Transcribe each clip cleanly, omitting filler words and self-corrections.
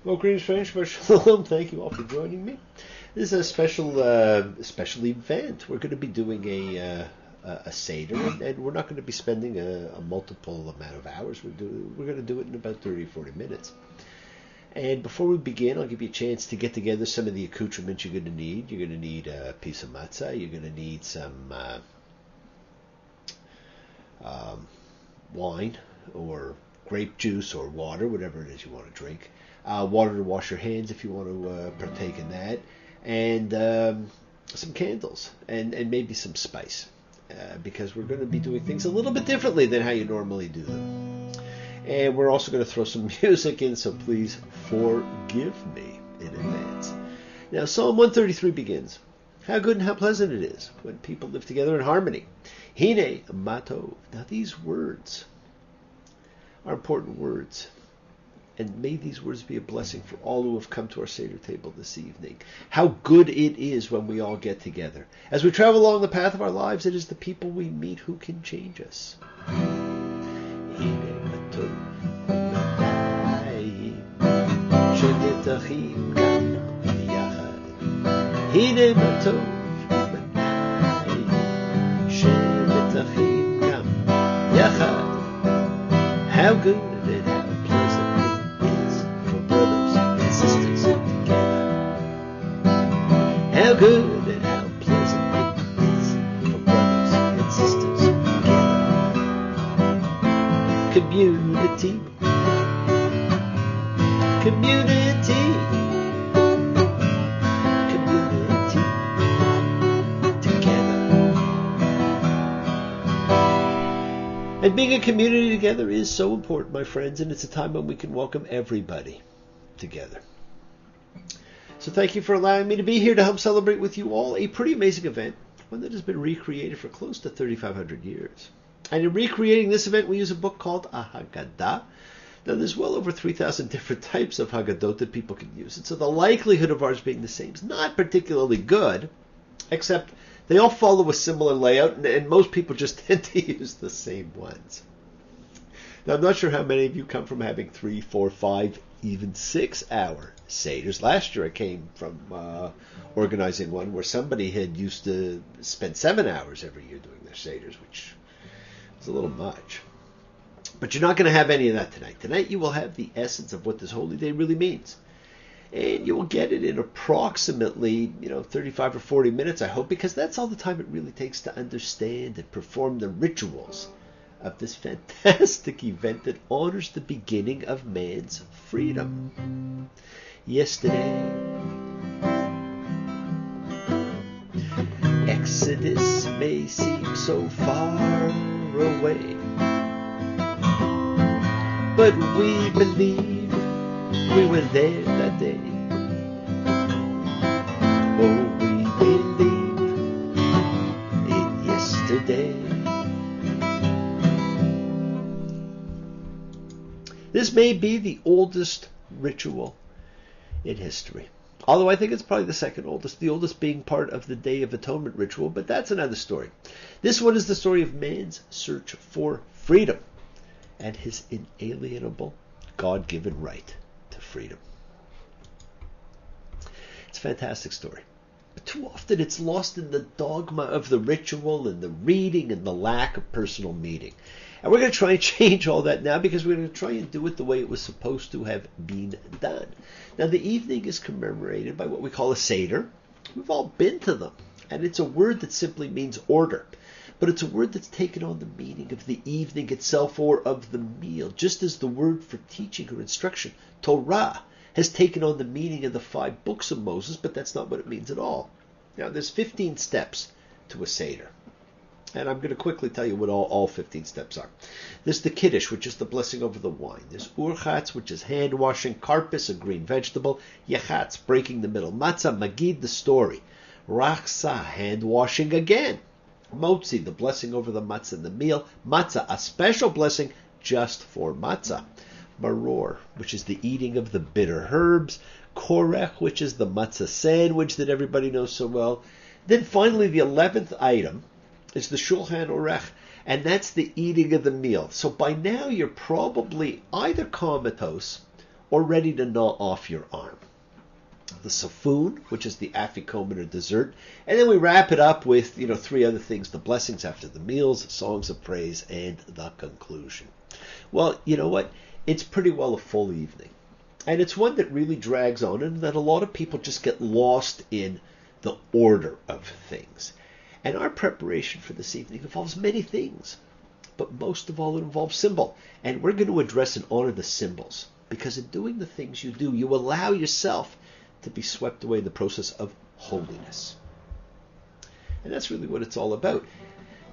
Well, greetings, friends. Shalom. Thank you all for joining me. This is a special event. We're going to be doing a Seder, and we're not going to be spending a multiple amount of hours. We're going to do it in about 30 or 40 minutes. And before we begin, I'll give you a chance to get together some of the accoutrements you're going to need. You're going to need a piece of matzah. You're going to need some wine or grape juice or water, whatever it is you want to drink. Water to wash your hands if you want to partake in that. And some candles and maybe some spice. Because we're going to be doing things a little bit differently than how you normally do them. And we're also going to throw some music in, so please forgive me in advance. Now, Psalm 133 begins. How good and how pleasant it is when people live together in harmony. Hine matov. Now, these words are important words. And may these words be a blessing for all who have come to our Seder table this evening. How good it is when we all get together. As we travel along the path of our lives, it is the people we meet who can change us. How good and how pleasant it is for brothers and sisters together. How good and how pleasant it is for brothers and sisters together. Community. Community. Community together. And being a community together is so important, my friends, and it's a time when we can welcome everybody together. So thank you for allowing me to be here to help celebrate with you all a pretty amazing event, one that has been recreated for close to 3,500 years. And in recreating this event, we use a book called a Haggadah. Now, there's well over 3,000 different types of Haggadot that people can use. And so the likelihood of ours being the same is not particularly good, except they all follow a similar layout, and most people just tend to use the same ones. Now, I'm not sure how many of you come from having 3, 4, 5, even 6-hour Seders. Last year I came from organizing one where somebody had used to spend 7 hours every year doing their Seders, which is a little much. But you're not going to have any of that tonight. Tonight you will have the essence of what this holy day really means. And you will get it in approximately, 35 or 40 minutes, I hope, because that's all the time it really takes to understand and perform the rituals of this fantastic event that honors the beginning of man's freedom. Yesterday, Exodus may seem so far away, but we believe we were there that day. Oh, we believe in yesterday. This may be the oldest ritual in history. Although I think it's probably the second oldest, the oldest being part of the Day of Atonement ritual, but that's another story. This one is the story of man's search for freedom and his inalienable God-given right to freedom. It's a fantastic story. But too often it's lost in the dogma of the ritual and the reading and the lack of personal meaning. And we're going to try and change all that now because we're going to try and do it the way it was supposed to have been done. Now, the evening is commemorated by what we call a Seder. We've all been to them. And it's a word that simply means order. But it's a word that's taken on the meaning of the evening itself or of the meal, just as the word for teaching or instruction, Torah, has taken on the meaning of the 5 books of Moses, but that's not what it means at all. Now, there's 15 steps to a Seder. And I'm going to quickly tell you what all 15 steps are. There's the Kiddush, which is the blessing over the wine. There's Urchatz, which is hand washing. Karpis, a green vegetable. Yechatz, breaking the middle. Matzah, Magid, the story. Rachsa, hand washing again. Motzi, the blessing over the matzah and the meal. Matzah, a special blessing just for matzah. Maror, which is the eating of the bitter herbs. Korech, which is the matzah sandwich that everybody knows so well. Then finally, the 11th item is the Shulchan Orech, and that's the eating of the meal. So by now you're probably either comatose or ready to gnaw off your arm. The safun, which is the afikomen or dessert, and then we wrap it up with 3 other things: the blessings after the meals, songs of praise, and the conclusion. Well, you know what? It's pretty well a full evening, and it's one that really drags on, and that a lot of people just get lost in the order of things. And our preparation for this evening involves many things, but most of all it involves symbol, and we're going to address and honor the symbols, because in doing the things you do, you allow yourself to be swept away in the process of holiness. And that's really what it's all about.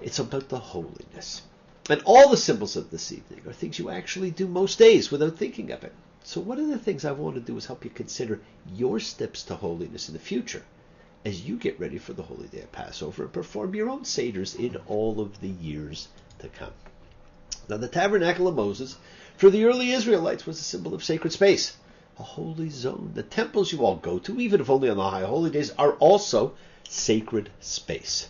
It's about the holiness. And all the symbols of this evening are things you actually do most days without thinking of it. So one of the things I want to do is help you consider your steps to holiness in the future as you get ready for the holy day of Passover and perform your own seders in all of the years to come. Now, the tabernacle of Moses for the early Israelites was a symbol of sacred space, a holy zone. The temples you all go to, even if only on the high holy days, are also sacred space.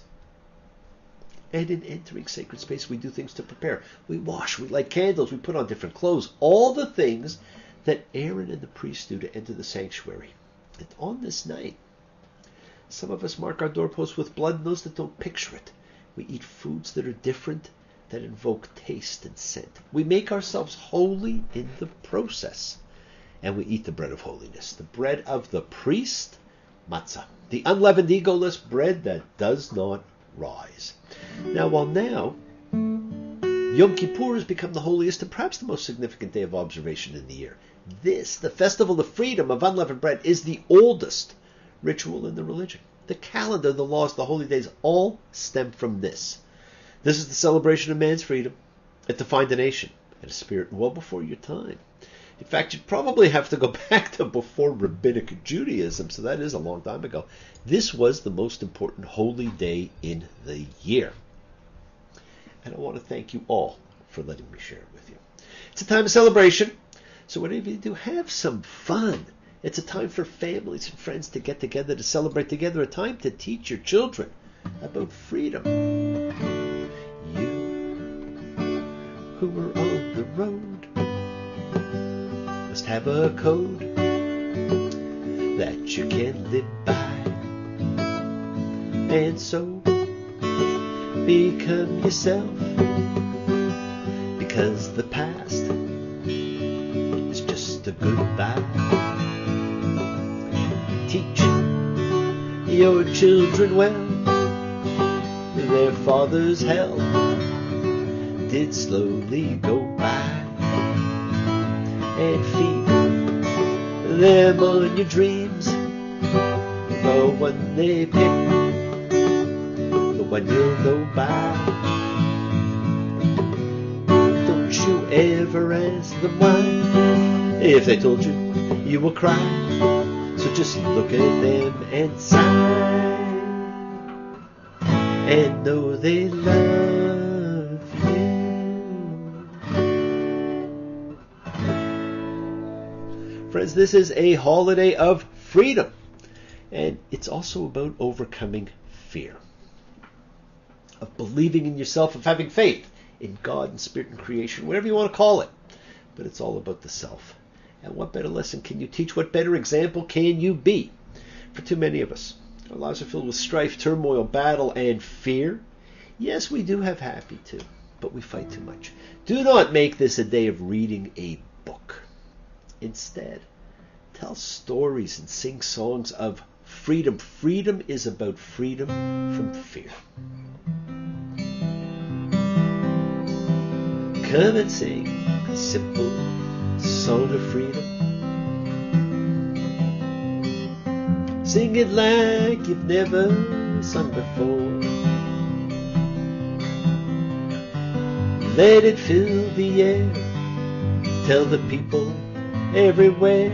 And in entering sacred space, we do things to prepare. We wash, we light candles, we put on different clothes, all the things that Aaron and the priests do to enter the sanctuary. And on this night, some of us mark our doorposts with blood, and those that don't, picture it. We eat foods that are different, that invoke taste and scent. We make ourselves holy in the process. And we eat the bread of holiness, the bread of the priest, matzah, the unleavened, egoless bread that does not rise. Now, while now Yom Kippur has become the holiest and perhaps the most significant day of observation in the year, this, the festival of freedom of unleavened bread, is the oldest ritual in the religion. The calendar, the laws, the holy days all stem from this. This is the celebration of man's freedom. It defined a nation and a spirit well before your time. In fact, you'd probably have to go back to before Rabbinic Judaism, so that is a long time ago. This was the most important holy day in the year. And I want to thank you all for letting me share it with you. It's a time of celebration, so whatever you do, have some fun. It's a time for families and friends to get together, to celebrate together, a time to teach your children about freedom. You who are on the road must have a code that you can live by, and so become yourself, because the past is just a goodbye. Teach your children well, their father's hell did slowly go by, and feed them on your dreams, the one they pick, the one you'll know by. Don't you ever ask them why. If they told you, you will cry. So just look at them and sigh, and know they love you. Friends, this is a holiday of freedom, and it's also about overcoming fear, of believing in yourself, of having faith in God and spirit and creation, whatever you want to call it. But it's all about the self. And what better lesson can you teach? What better example can you be? For too many of us, our lives are filled with strife, turmoil, battle, and fear. Yes, we do have happy too, but we fight too much. Do not make this a day of reading a book. Instead, tell stories and sing songs of freedom. Freedom is about freedom from fear. Come and sing a simple song of freedom. Sing it like you've never sung before. Let it fill the air. Tell the people everywhere.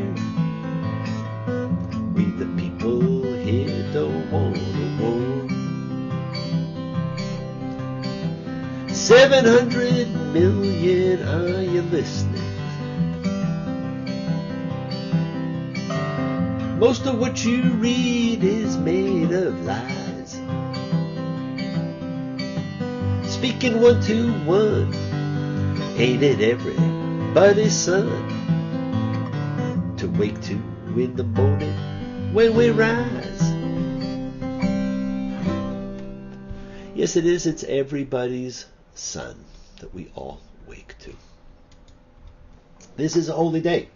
We the people here don't want a war. 700 million, are you listening? Most of what you read is made of lies. Speaking one to one, ain't it everybody's son? to wake to in the morning when we rise. Yes, it is. It's everybody's sun that we all wake to. This is a holy day,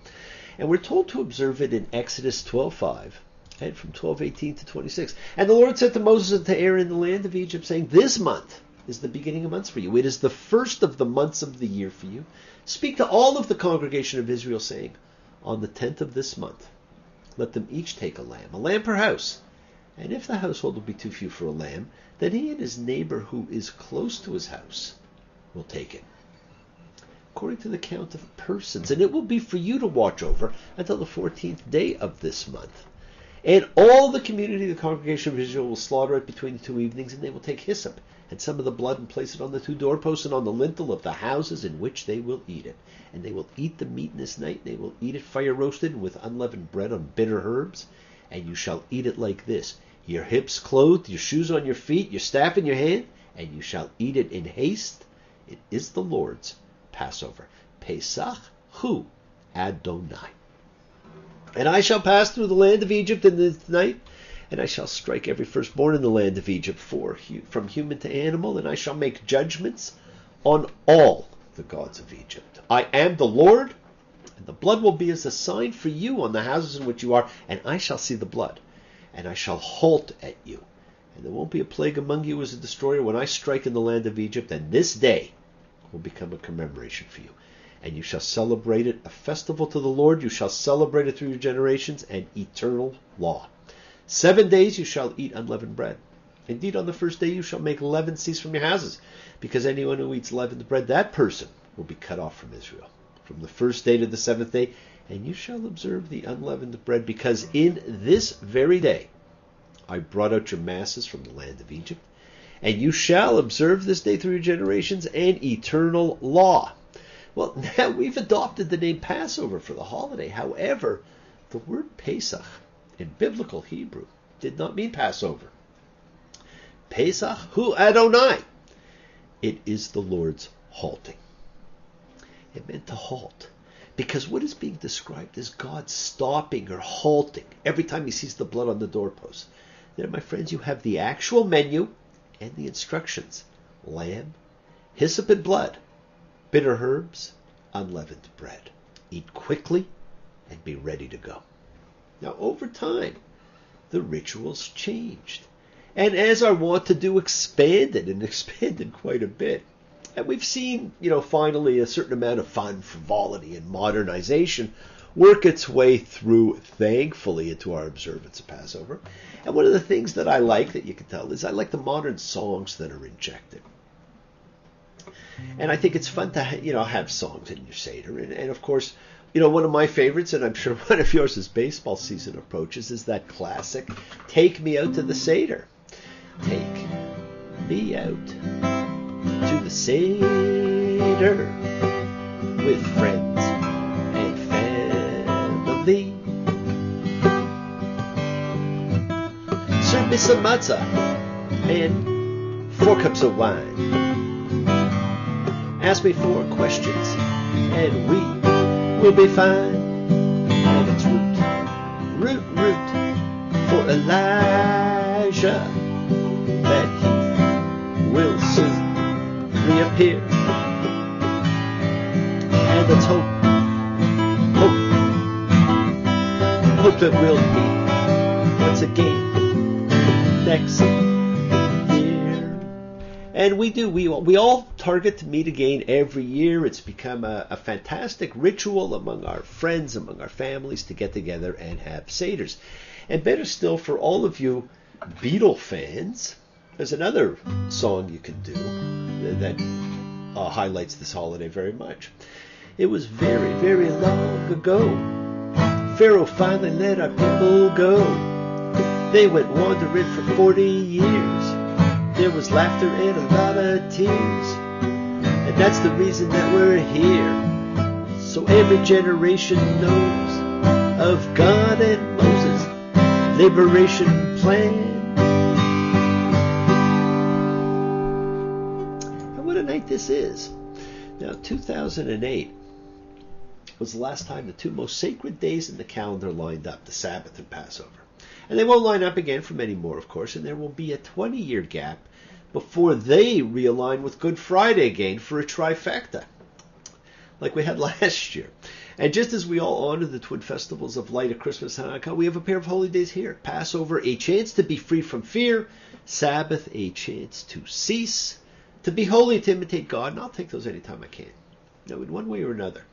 and we're told to observe it in Exodus 12:5 and from 12:18 to 26. And the Lord said to Moses and to Aaron in the land of Egypt, saying, "This month is the beginning of months for you. It is the first of the months of the year for you. Speak to all of the congregation of Israel, saying, on the 10th of this month, let them each take a lamb per house. And if the household will be too few for a lamb, then he and his neighbor who is close to his house will take it, according to the count of persons. And it will be for you to watch over until the 14th day of this month. And all the community of the congregation of Israel will slaughter it between the two evenings, and they will take hyssop and some of the blood and place it on the two doorposts and on the lintel of the houses in which they will eat it. And they will eat the meat in this night. They will eat it fire roasted with unleavened bread on bitter herbs. And you shall eat it like this: your hips clothed, your shoes on your feet, your staff in your hand, and you shall eat it in haste. It is the Lord's Passover. Pesach hu Adonai. And I shall pass through the land of Egypt in the night, and I shall strike every firstborn in the land of Egypt, from human to animal, and I shall make judgments on all the gods of Egypt. I am the Lord, and the blood will be as a sign for you on the houses in which you are, and I shall see the blood, and I shall halt at you. And there won't be a plague among you as a destroyer when I strike in the land of Egypt, and this day will become a commemoration for you. And you shall celebrate it, a festival to the Lord. You shall celebrate it through your generations, an eternal law. 7 days you shall eat unleavened bread. Indeed, on the first day you shall make leaven cease from your houses, because anyone who eats leavened bread, that person will be cut off from Israel, from the first day to the 7th day. And you shall observe the unleavened bread, because in this very day I brought out your masses from the land of Egypt. And you shall observe this day through your generations, an eternal law. Well, now we've adopted the name Passover for the holiday. However, the word Pesach in biblical Hebrew did not mean Passover. Pesach hu Adonai. It is the Lord's halting. It meant to halt, because what is being described is God stopping or halting every time he sees the blood on the doorpost. There, my friends, you have the actual menu and the instructions: lamb, hyssop and blood, bitter herbs, unleavened bread. Eat quickly and be ready to go. Now, over time, the rituals changed, and as our wont to do, expanded quite a bit. And we've seen, finally a certain amount of fun, frivolity, and modernization work its way through, thankfully, into our observance of Passover. And one of the things that I like, that you can tell, is I like the modern songs that are injected. And I think it's fun to have songs in your Seder. And of course, one of my favorites, and I'm sure one of yours as baseball season approaches, is that classic, "Take Me Out to the Seder." Take me out to the Seder with friends and family. Serve me some matzah and 4 cups of wine. Ask me 4 questions, and we will be fine. And it's root for Elijah, that he will soon reappear. And let's hope that we'll meet once again next year. And we do. We all target to meet again every year. It's become a fantastic ritual among our friends, among our families, to get together and have Seders. And better still, for all of you Beatle fans, there's another song you can do that highlights this holiday very much. It was very, very long ago. Pharaoh finally let our people go. They went wandering for 40 years. There was laughter and a lot of tears. And that's the reason that we're here. So every generation knows of God and Moses' liberation plan. And what a night this is. Now, 2008 was the last time the two most sacred days in the calendar lined up, the Sabbath and Passover. And they won't line up again for many more, of course, and there will be a 20-year gap before they realign with Good Friday again for a trifecta, like we had last year. And just as we all honor the twin festivals of light at Christmas and Hanukkah, we have a pair of holy days here. Passover, a chance to be free from fear. Sabbath, a chance to cease, to be holy, to imitate God. And I'll take those anytime I can. In one way or another.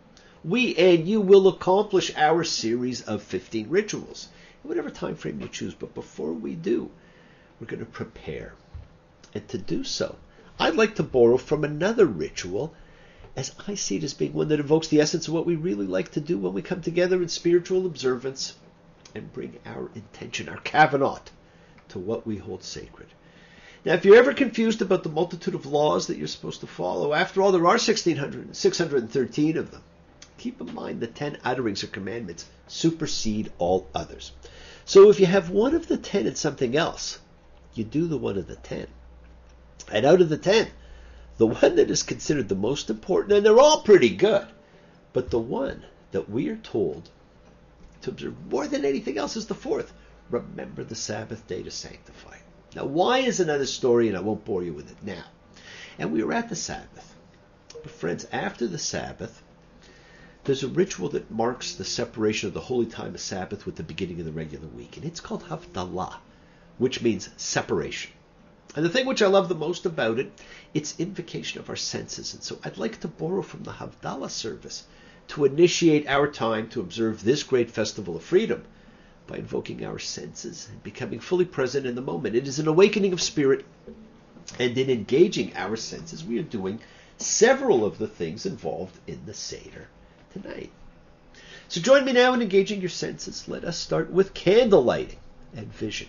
We and you will accomplish our series of 15 rituals, in whatever time frame you choose. But before we do, we're going to prepare. And to do so, I'd like to borrow from another ritual, as I see it as being one that evokes the essence of what we really like to do when we come together in spiritual observance and bring our intention, our kavanah, to what we hold sacred. Now, if you're ever confused about the multitude of laws that you're supposed to follow, after all, there are 613 of them. Keep in mind the 10 utterings or commandments supersede all others. So if you have one of the 10 and something else, you do the one of the 10. And out of the 10, the one that is considered the most important, and they're all pretty good, but the one that we are told to observe more than anything else is the fourth. Remember the Sabbath day to sanctify it. Now, why is another story, and I won't bore you with it now. And we were at the Sabbath. But friends, after the Sabbath, there's a ritual that marks the separation of the holy time of Sabbath with the beginning of the regular week. And it's called Havdalah, which means separation. And the thing which I love the most about it, it's invocation of our senses. And so I'd like to borrow from the Havdalah service to initiate our time to observe this great festival of freedom by invoking our senses and becoming fully present in the moment. It is an awakening of spirit, and in engaging our senses, we are doing several of the things involved in the Seder tonight. So join me now in engaging your senses. Let us start with candle lighting and vision.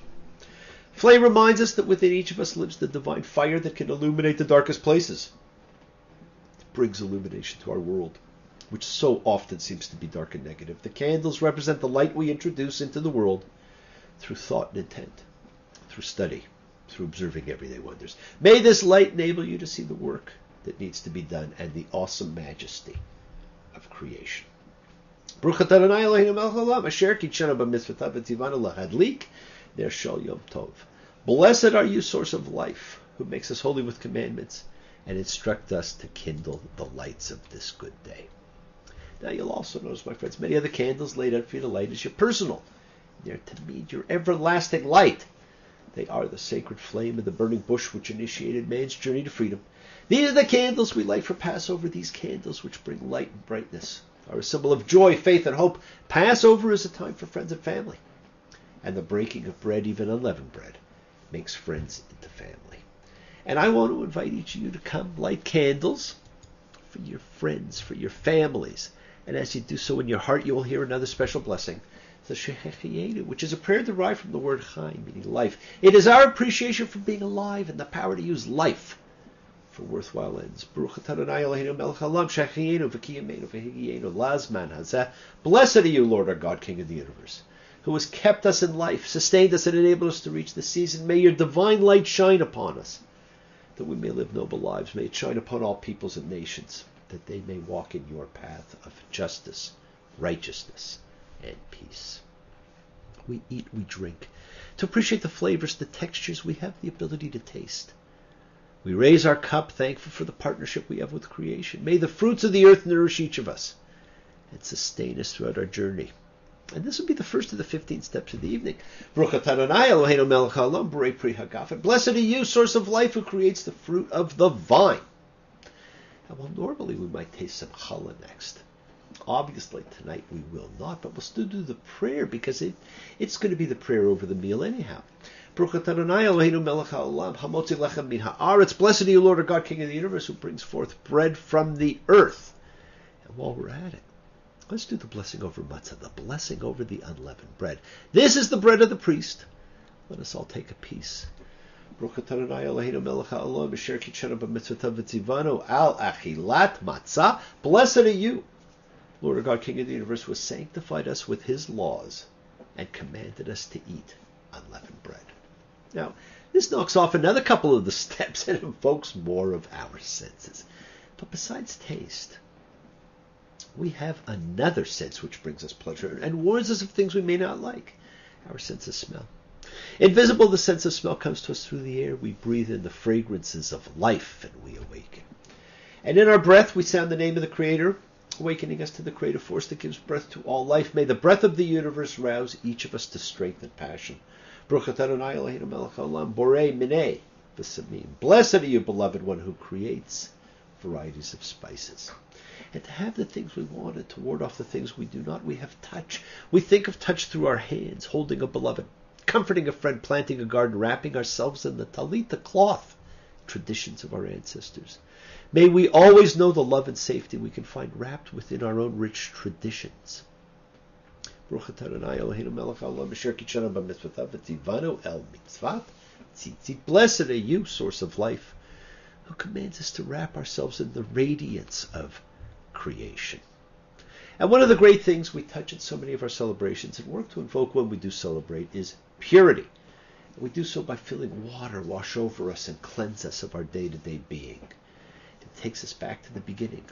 Flame reminds us that within each of us lives the divine fire that can illuminate the darkest places. It brings illumination to our world, which so often seems to be dark and negative. The candles represent the light we introduce into the world through thought and intent, through study, through observing everyday wonders. May this light enable you to see the work that needs to be done and the awesome majesty of creation. Baruch atah Adonai Eloheinu melech haolam asher kitshanu b'mitzvotav v'tzivanu lahadlik ner shel yom tov. Blessed are you, source of life, who makes us holy with commandments and instruct us to kindle the lights of this good day. Now you'll also notice, my friends, many other candles laid out for you to light as your personal. They're to meet your everlasting light. They are the sacred flame of the burning bush which initiated man's journey to freedom. These are the candles we light for Passover. These candles which bring light and brightness are a symbol of joy, faith, and hope. Passover is a time for friends and family. And the breaking of bread, even unleavened bread, makes friends into family. And I want to invite each of you to come light candles for your friends, for your families. And as you do so in your heart, you will hear another special blessing, the Shehecheyenu, which is a prayer derived from the word Chai, meaning life. It is our appreciation for being alive and the power to use life for worthwhile ends. Baruch atah Adonai Eloheinu melech haolam shehecheyenu v'kiyamenu v'higyenu lazman hazeh. Blessed are you, Lord our God, King of the universe, who has kept us in life, sustained us, and enabled us to reach this season. May your divine light shine upon us, that we may live noble lives. May it shine upon all peoples and nations, that they may walk in your path of justice, righteousness, and peace. We eat, we drink, to appreciate the flavors, the textures we have the ability to taste. We raise our cup, thankful for the partnership we have with creation. May the fruits of the earth nourish each of us and sustain us throughout our journey. And this will be the first of the 15 steps of the evening. Baruch atah Adonai Eloheinu melech haolam borei pri hagafen. Blessed are you, source of life, who creates the fruit of the vine. And well, normally we might taste some challah next. Obviously tonight we will not, but we'll still do the prayer because it's going to be the prayer over the meal anyhow. Baruch atah Adonai Eloheinu melech haolam hamotzi lechem min haaretz. Blessed are you, Lord our God, King of the universe, who brings forth bread from the earth. And while we're at it, let's do the blessing over matzah, the blessing over the unleavened bread. This is the bread of the priest. Let us all take a piece. Baruch atah Adonai Eloheinu melech haolam asher kitshanu b'mitzvotav v'tzivanu al achilat matzah. Blessed are you, Lord our God, King of the universe, who has sanctified us with his laws and commanded us to eat unleavened bread. Now, this knocks off another couple of the steps and invokes more of our senses. But besides taste, we have another sense which brings us pleasure and warns us of things we may not like, our sense of smell. Invisible, the sense of smell comes to us through the air. We breathe in the fragrances of life and we awaken. And in our breath, we sound the name of the Creator, awakening us to the creative force that gives breath to all life. May the breath of the universe rouse each of us to strength and passion. Blessed are you, beloved one, who creates varieties of spices. And to have the things we want and to ward off the things we do not, we have touch. We think of touch through our hands, holding a beloved, comforting a friend, planting a garden, wrapping ourselves in the talit, the cloth, traditions of our ancestors. May we always know the love and safety we can find wrapped within our own rich traditions. Blessed are you, source of life, who commands us to wrap ourselves in the radiance of creation. And one of the great things we touch in so many of our celebrations and work to invoke when we do celebrate is purity. We do so by feeling water wash over us and cleanse us of our day-to-day being. It takes us back to the beginning.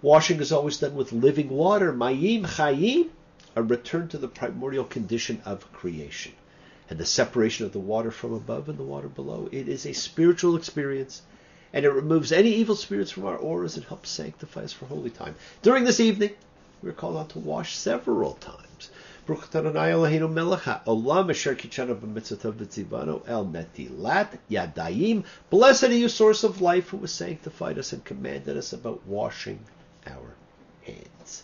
Washing is always done with living water, mayim chayim, a return to the primordial condition of creation and the separation of the water from above and the water below. It is a spiritual experience, and it removes any evil spirits from our auras and helps sanctify us for holy time. During this evening, we're called on to wash several times. Blessed are you, source of life, who has sanctified us and commanded us about washing our hands.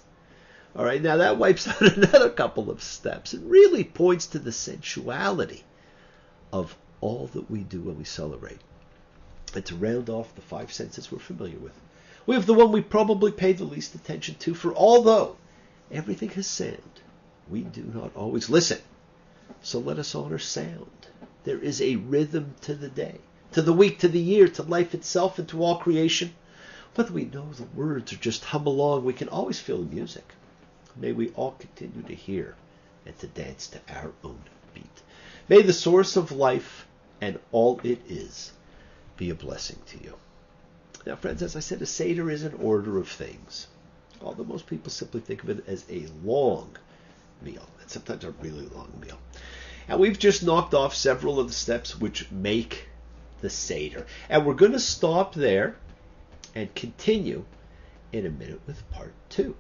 All right, now that wipes out another couple of steps. It really points to the sensuality of all that we do when we celebrate. And to round off the five senses we're familiar with, we have the one we probably pay the least attention to, for although everything has sound, we do not always listen. So let us honor sound. There is a rhythm to the day, to the week, to the year, to life itself, and to all creation. Whether we know the words or just hum along, we can always feel the music. May we all continue to hear and to dance to our own beat. May the source of life and all it is be a blessing to you. Now, friends, as I said, a Seder is an order of things, although most people simply think of it as a long meal, and sometimes a really long meal. And we've just knocked off several of the steps which make the Seder. And we're going to stop there and continue in a minute with part 2.